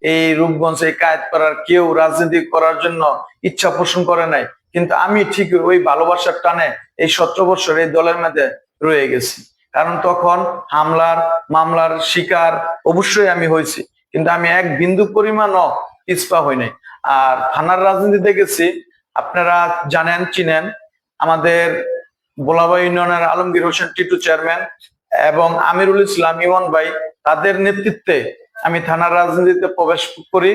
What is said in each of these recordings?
এই রূপগঞ্জ এই কায়েতপাড়ার কেউ রাজনীতি করার জন্য ইচ্ছা পোষণ করে নাই, কিন্তু আমি ঠিক ওই ভালোবাসার টানে এই 17 বছর এই দলের মধ্যে রয়ে গেছি। কারণ তখন হামলার মামলার শিকার অবশ্যই আমি হয়েছি, কিন্তু আমি এক বিন্দু পরিমাণও পিছপা হই নাই। আর থানার রাজনীতিতে গেছি, আপনারা জানেন চিনেন, আমাদের বোলাবা ইউনিয়নের আলমগীর হোসেন টিটু চেয়ারম্যান এবং আমিরুল ইসলাম ইমন ভাই, তাদের নেতৃত্বে আমি থানার রাজনীতিতে প্রবেশ করি।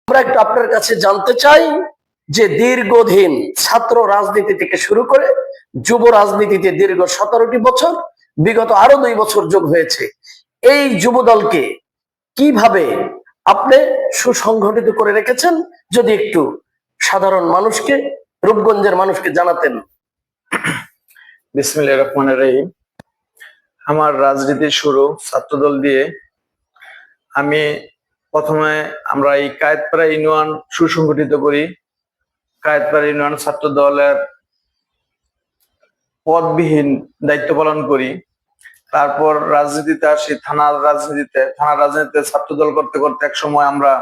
আমরা একটু আপনার কাছে জানতে চাই যে দীর্ঘদিন ছাত্র রাজনীতি থেকে শুরু করে যুব রাজনীতিতে দীর্ঘ 17টি বছর, বিগত আরো 2 বছর যোগ হয়েছে, এই যুব দলকে কিভাবে আপনি সুসংগঠিত করে রেখেছেন, যদি একটু সাধারণ মানুষকে, রূপগঞ্জের মানুষকে জানাতেন। বিসমিল্লাহির রহমানির রহিম। আমার রাজনীতির শুরু ছাত্রদল দিয়ে। আমি প্রথমে আমরা এই কায়েতপাড়া ইউনিয়ন সুসংগঠিত করি, কায়েতপাড়া ইউনিয়ন ছাত্র দলের পদবিহীন দায়িত্ব পালন করি। তারপর রাজনীতিতে আসি, থানার রাজনীতিতে ছাত্রদল করতে করতে এক সময় আমরা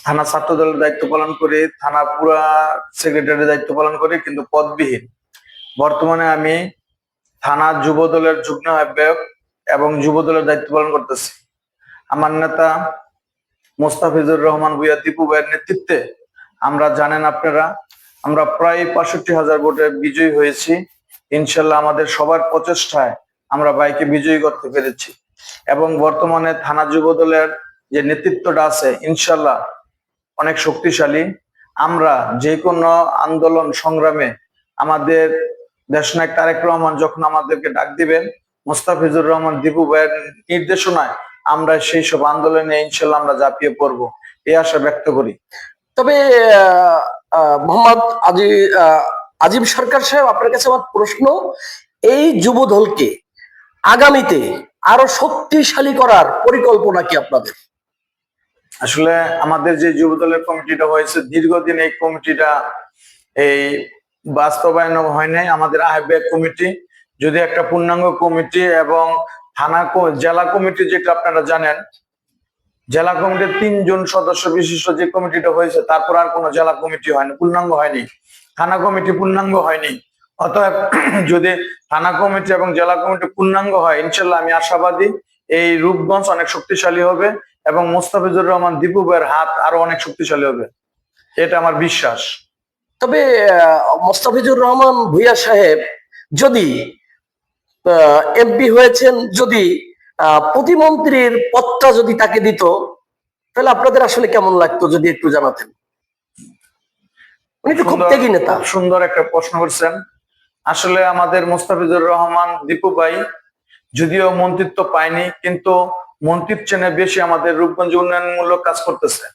থানা ছাত্র দলের দায়িত্ব পালন করি, থানা পুরা সেক্রেটারির দায়িত্ব পালন করি, কিন্তু পদবিহীন। বর্তমানে আমি থানা যুব দলের যুগ্ম আহ্বায়ক এবং যুব দলের দায়িত্ব পালন করতেছি। আমার নেতা মোস্তাফিজুর রহমান ভূঁইয়া দীপু ভাইয়ের নেতৃত্বে আমরা জানেন আপনারা, আমরা প্রায় 65,000 ভোটে বিজয়ী হয়েছি। ইনশাল্লাহ আমাদের সবার প্রচেষ্টায় আমরা ভাইকে বিজয়ী করতে পেরেছি এবং বর্তমানে থানা যুব দলের যে নেতৃত্বটা আছে ইনশাল্লাহ অনেক শক্তিশালী। আমরা যে কোনো আন্দোলন সংগ্রামে আমাদের দেশনায়ক তারেক রহমান যখন আমাদেরকে ডাক দিবেন, মোস্তাফিজুর রহমান দীপু ভাইয়ের নির্দেশনায় আমরা সেই সব আন্দোলনে ইনশাল্লাহ আমরা ঝাঁপিয়ে পড়বো, এই আশা ব্যক্ত করি। তবে মোহাম্মদ আজিম সরকার সাহেব, আপনার কাছে আমার প্রশ্ন, এই যুব দলকে আগামীতে আরো শক্তিশালী করার পরিকল্পনা কি আপনাদের? আসলে আমাদের যে যুব দলের কমিটিটা হয়েছে, দীর্ঘদিন এই কমিটিটা এই বাস্তবায়ন হয় নাই। আমাদের আহ্বায়ক কমিটি যদি একটা পূর্ণাঙ্গ কমিটি এবং থানা জেলা কমিটি, যেটা আপনারা জানেন, জেলা কমিটির 3 জন সদস্য বিশিষ্ট যে কমিটিটা হয়েছে, তারপর আর কোনো জেলা কমিটি হয়নি, পূর্ণাঙ্গ হয়নি, থানা কমিটি পূর্ণাঙ্গ হয়নি। অতএব যদি থানা কমিটি এবং জেলা কমিটি পূর্ণাঙ্গ হয়, ইনশাল্লাহ আমি আশাবাদী এই রূপগঞ্জ অনেক শক্তিশালী হবে এবং মোস্তাফিজুর রহমান দীপু ভাইয়ের হাত আরো অনেক শক্তিশালী হবে, এটা আমার বিশ্বাস। তবে মোস্তাফিজুর রহমান ভূঁইয়া সাহেব যদি এমপি হয়েছেন, যদি প্রতিমন্ত্রীর পদটা যদি তাকে দিত, তাহলে আপনাদের আসলে কেমন লাগতো যদি একটু জানাতেন। উনি তো খুব ত্যাগী নেতা। সুন্দর একটা প্রশ্ন করছেন। আসলে আমাদের মোস্তাফিজুর রহমান দীপু ভাই যদিও মন্ত্রিত্ব পায়নি, কিন্তু মন্ত্রীর চেয়ে বেশি আমাদের রূপগঞ্জ উন্নয়নমূলক কাজ করতেছে।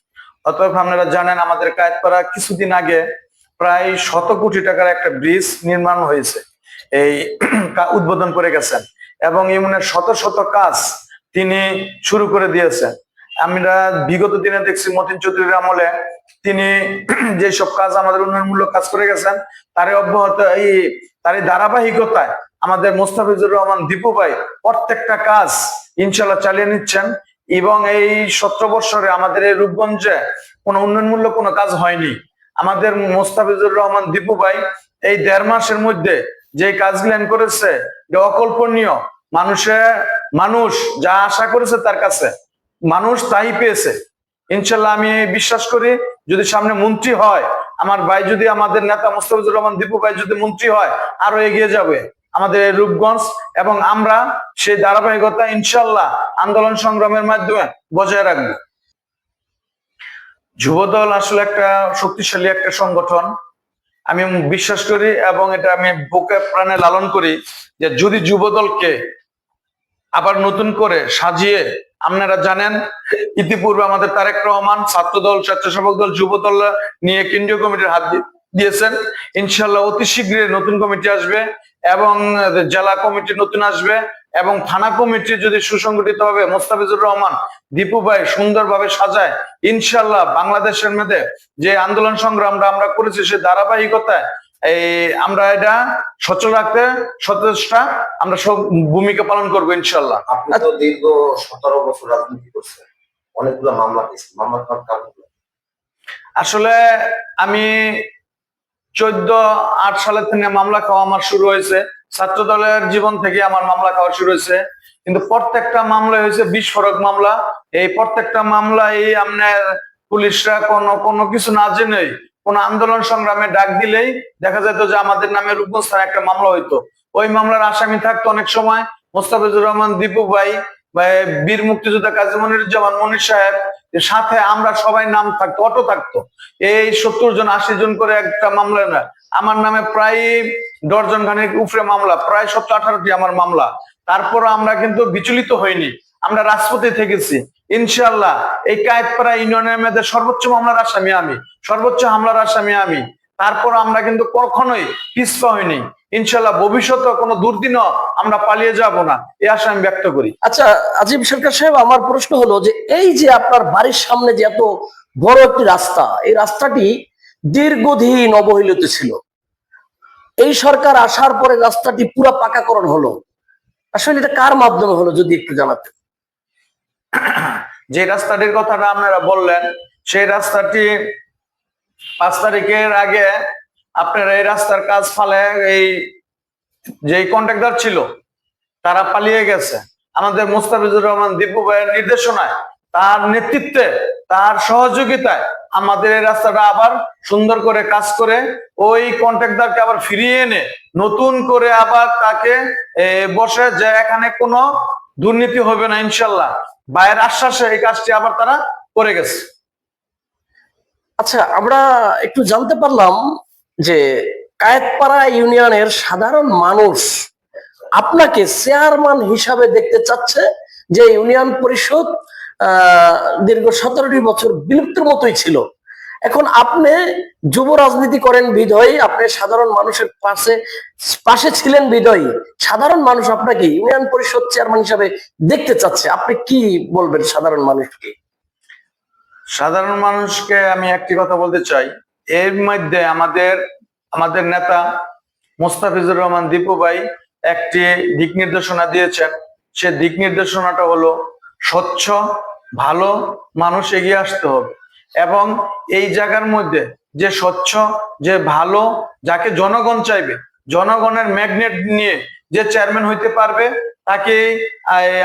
অতএব আপনারা জানেন আমাদের কায়েতপাড়া কিছুদিন আগে প্রায় 100 কোটি টাকার একটা ব্রিজ নির্মাণ হয়েছে, এই উদ্বোধন করে গেছেন এবং ইউনিয়নের শত শত কাজ তিনি শুরু করে দিয়েছেন। আমরা বিগত দিনে দেখছি মতিন চৌধুরীর আমলে তিনি যেসব কাজ আমাদের উন্নয়নমূলক কাজ করে গেছেন, তারই অব্যাহত তারই ধারাবাহিকতায় আমাদের মোস্তাফিজুর রহমান দীপু ভাই প্রত্যেকটা কাজ ইনশাল্লাহ চালিয়ে নিচ্ছেন। এবং এই 17 বছরে আমাদের এই রূপগঞ্জে কোনো উন্নয়নমূলক কোনো কাজ হয়নি। আমাদের মোস্তাফিজুর রহমান দীপু ভাই এই 1.5 মাসের মধ্যে যে কাজগুলো করেছে অকল্পনীয়। মানুষ যা আশা করেছে তার কাছে মানুষ তাই পেয়েছে। ইনশাল্লাহ আমি বিশ্বাস করি যদি সামনে মন্ত্রী হয় আমার ভাই, যদি আমাদের নেতা মোস্তাফিজুর রহমান দীপু ভাই যদি মন্ত্রী হয়, আরো এগিয়ে যাবে আমাদের এই রূপগঞ্জ এবং আমরা সেই ধারাবাহিকতা ইনশাল্লাহ আন্দোলন সংগ্রামের মাধ্যমে বজায় রাখবো। যুবদল আসলে একটা শক্তিশালী একটা সংগঠন, আমি বিশ্বাস করি এবং এটা আমি বুকে প্রাণে লালন করি যে যদি যুবদলকে আবার নতুন করে সাজিয়ে, আপনারা জানেন ইতিপূর্বে আমাদের তারেক রহমান ছাত্রদল, স্বেচ্ছাসেবক দল, যুব দল নিয়ে কেন্দ্রীয় কমিটির হাত দিয়েছেন। ইনশাল্লাহ অতি শীঘ্রই নতুন কমিটি আসবে এবং জেলা কমিটি নতুন আসবে এবং থানা কমিটি যদি সুসংগঠিত ভাবে মোস্তাফিজুর রহমান দীপু ভাই সুন্দরভাবে সাজায়, ইনশাল্লাহ বাংলাদেশের মধ্যে যে আন্দোলন সংগ্রামটা আমরা করেছি সে ধারাবাহিকতায় আমরা এটা সচল রাখতে সচেষ্টা আমরা সব ভূমিকা পালন করবো ইনশাল্লাহ। আপনি তো দীর্ঘ 17 বছর রাজনীতি করছেন, অনেকগুলো মামলা হয়েছে, মামলা খাওয়ার কারণ হলো? আসলে আমি 14-8 সালের থেকে মামলা খাওয়া আমার শুরু হয়েছে। ছাত্র দলের জীবন থেকে আমার মামলা খাওয়া শুরু হয়েছে, কিন্তু প্রত্যেকটা মামলা হয়েছে বিস্ফোরক মামলা। এই প্রত্যেকটা মামলায় আপনার পুলিশরা কোনো কিছু না জেনেই কোন আন্দোলন সংগ্রামে ডাক দিলেই দেখা যেত যে আমাদের নামে রূপগঞ্জ থানায় একটা মামলা হইতো। ওই মামলার আসামি থাকতো অনেক সময় মোস্তাফিজুর রহমান দীপু ভাই বা বীর মুক্তিযোদ্ধা কাজী মনিরুজ্জামান মনির সাহেব, সাথে আমরা সবাই নাম থাকতো, অটো থাকতো। এই 70 জন 80 জন করে একটা মামলা না, আমার নামে প্রায় ডর্জন খানিক উপরে মামলা, প্রায় 17-18টি আমার মামলা। তারপর আমরা কিন্তু বিচলিত হইনি, আমরা রাজপথে থেকেছি। ইনশাআল্লাহ এই কায়েতপাড়া ইউনিয়নের মধ্যে সর্বোচ্চ মামলার আসামি আমি, সর্বোচ্চ হামলার আসামি আমি। তারপর আমরা কিন্তু কখনোই পিছপা হইনি। ইনশাআল্লাহ ভবিষ্যতে কোনো দুর্দিনও আমরা পালিয়ে যাব না, এই আশা আমি ব্যক্ত করি। আচ্ছা আজিম সরকার সাহেব, আমার প্রশ্ন হলো যে এই যে আপনার বাড়ির সামনে যে এত বড় একটি রাস্তা, এই রাস্তাটি দীর্ঘদিন অবহেলিত ছিল। এই সরকার আসার পরে রাস্তাটি পুরো পাকাকরণ হলো। আসলে এটা কার মাধ্যমে হলো যদি একটু জানাতেন। যে রাস্তাটির কথাটা আপনারা বললেন, সেই রাস্তাটি 5 তারিখের আগে আপনারা এই রাস্তার কাজ ফালে এই যে কন্ট্রাক্টর ছিল তারা পালিয়ে গেছে। আমাদের মোস্তাফিজুর রহমান দীপু ভাইয়ের নির্দেশনায়, তার নেতৃত্বে, তার সহযোগিতায় আমাদের এই রাস্তাটা আবার সুন্দর করে কাজ করে ওই কন্ট্রাক্টরকে আবার ফিরিয়ে এনে নতুন করে আবার তাকে বসে যে এখানে কোনো দুর্নীতি হবে না ইনশাল্লাহ, ভাইয়ের আশ্বাসে এই কাজটি আবার তারা করে গেছে। আচ্ছা, আমরা একটু জানতে পারলাম যে কায়েতপাড়া ইউনিয়নের সাধারণ মানুষ আপনাকে চেয়ারম্যান হিসাবে দেখতে চাচ্ছে, যে ইউনিয়ন পরিষদ দীর্ঘ 17টি বছর বিলুপ্তির মতোই ছিল। এখন আপনি যুব রাজনীতি করেন বিধয়ী, আপনি সাধারণ মানুষের পাশে ছিলেন বিধয়ী, সাধারণ মানুষ আপনাকে ইউনিয়ন পরিষদ চেয়ারম্যান হিসাবে দেখতে চাচ্ছে। আপনি কি বলবেন সাধারণ মানুষকে? সাধারণ মানুষকে আমি একটি কথা বলতে চাই, এর মধ্যে আমাদের নেতা মোস্তাফিজুর রহমান দীপু ভাই একটি দিক নির্দেশনা দিয়েছেন। সে দিক নির্দেশনাটা হলো স্বচ্ছ ভালো মানুষ এগিয়ে আসতে হবে, এবং এই জায়গার মধ্যে যে স্বচ্ছ, যে ভালো, যাকে জনগণ চাইবে, জনগণের ম্যাগনেট নিয়ে যে চেয়ারম্যান হইতে পারবে তাকে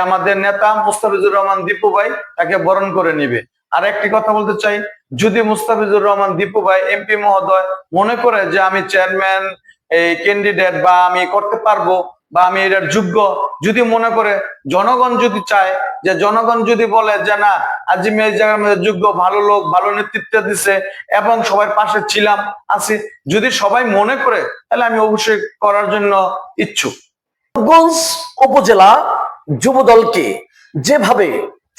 আমাদের নেতা মোস্তাফিজুর রহমান দীপু ভাই তাকে বরণ করে নিবে। আর একটি কথা বলতে চাই, যদি মোস্তাফিজুর রহমান দীপু ভাই এমপি মহোদয় মনে করে যে আমি চেয়ারম্যান এই ক্যান্ডিডেট বা আমি করতে পারবো বা আমি এটার যোগ্য, যদি মনে করে, জনগণ যদি চায়, যে জনগণ যদি বলে যে না আজিম এই জায়গার মধ্যে যোগ্য, ভালো লোক, ভালো নেতৃত্ব দিছে এবং সবার পাশে ছিলাম আছি, যদি সবাই মনে করে, তাহলে আমি অবশ্যই করার জন্য ইচ্ছুক। রূপগঞ্জ উপজেলা যুব দলকে যেভাবে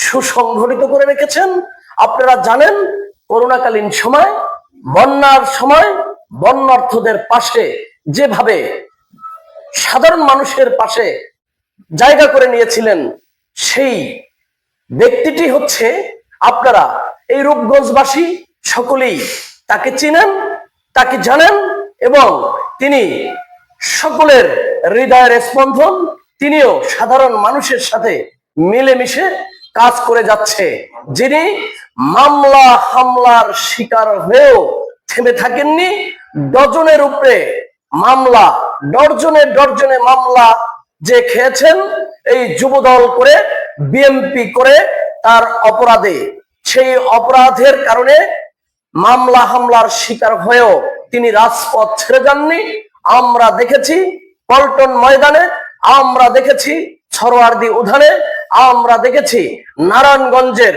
সুসংগঠিত করে রেখেছেন, আপনারা জানেন করোনাকালীন সময়, বন্যার সময় বন্যার্থদের পাশে যেভাবে সাধারণ মানুষের পাশে জায়গা করে নিয়েছিলেন, সেই ব্যক্তিটি হচ্ছে আপনারা এই রূপগঞ্জবাসী সকলেই তাকে চিনেন, তাকে জানেন, এবং তিনি সকলের হৃদয়ের স্পন্দন। তিনিও সাধারণ মানুষের সাথে মিলেমিশে কাজ করে যাচ্ছে, যিনি মামলা হামলার শিকার হয়েও থেমে থাকেননি। ডজনের উপরে মামলা, ডজনে মামলা যে খেয়েছেন এই যুবদল করে, বিএমপি করে, তার অপরাধে, সেই অপরাধের কারণে মামলা হামলার শিকার হয়েও তিনি রাজপথ ছেড়ে যাননি। আমরা দেখেছি পল্টন ময়দানে, আমরা দেখেছি সরোয়ার্দী উঠানে, আমরা দেখেছি নারায়ণগঞ্জের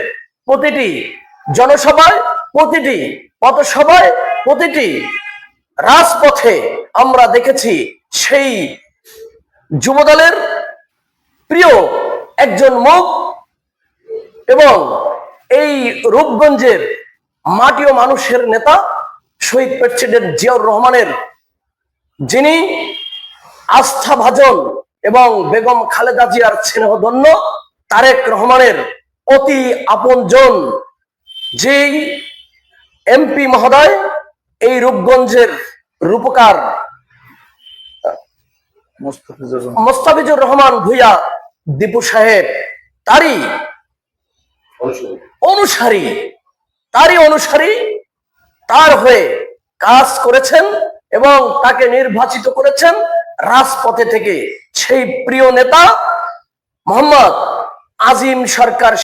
প্রতিটি জনসভায়, প্রতিটি পথসভায়, প্রতিটি রাজপথে আমরা দেখেছি সেই যুবদলের প্রিয় একজন মুখ এবং এই রূপগঞ্জের মাটি ও মানুষের নেতা শহীদ প্রেসিডেন্ট জিয়াউর রহমানের, যিনি আস্থাভাজন এবং বেগম খালেদা জিয়ার স্নেহধন্য তারেক রহমানের অতি আপনজন, যেই এমপি মহোদয় এই রূপগঞ্জের রূপকার মোস্তাফিজুর রহমান ভূঁইয়া দীপু সাহেব, তারই অবশ্যই। অনুসারী, তারই অনুসারী, তার হয়ে কাজ করেছেন এবং তাকে নির্বাচিত করেছেন রাজপথে থেকে সেই প্রিয় নেতা মোহাম্মদ আজিম সরকার।